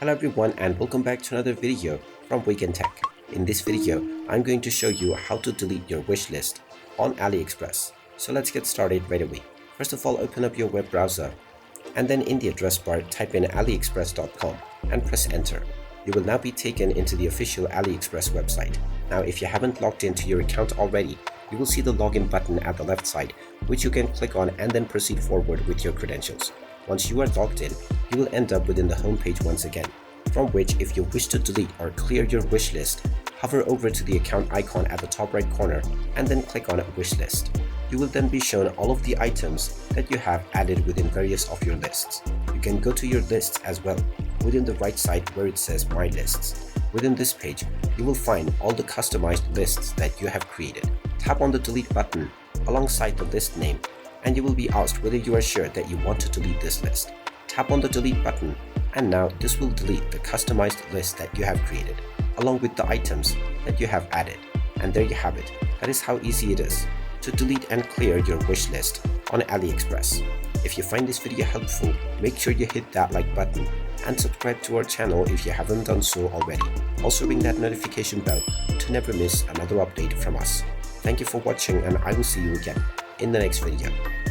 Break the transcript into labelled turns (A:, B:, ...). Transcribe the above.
A: Hello everyone and welcome back to another video from Wake&Tech. In this video, I'm going to show you how to delete your wish list on AliExpress. So let's get started right away. First of all, open up your web browser and then in the address bar type in aliexpress.com and press enter. You will now be taken into the official AliExpress website. Now if you haven't logged into your account already, you will see the login button at the left side, which you can click on and then proceed forward with your credentials. Once you are logged in, you will end up within the home page once again, from which if you wish to delete or clear your wish list, hover over to the account icon at the top right corner and then click on wish list. You will then be shown all of the items that you have added within various of your lists. You can go to your lists as well within the right side where it says my lists. Within this page, you will find all the customized lists that you have created. Tap on the delete button alongside the list name and you will be asked whether you are sure that you want to delete this list. Tap on the delete button and now this will delete the customized list that you have created along with the items that you have added. And there you have it. That is how easy it is to delete and clear your wish list on AliExpress. If you find this video helpful, make sure you hit that like button and subscribe to our channel if you haven't done so already. Also ring that notification bell to never miss another update from us. Thank you for watching and I will see you again in the next video.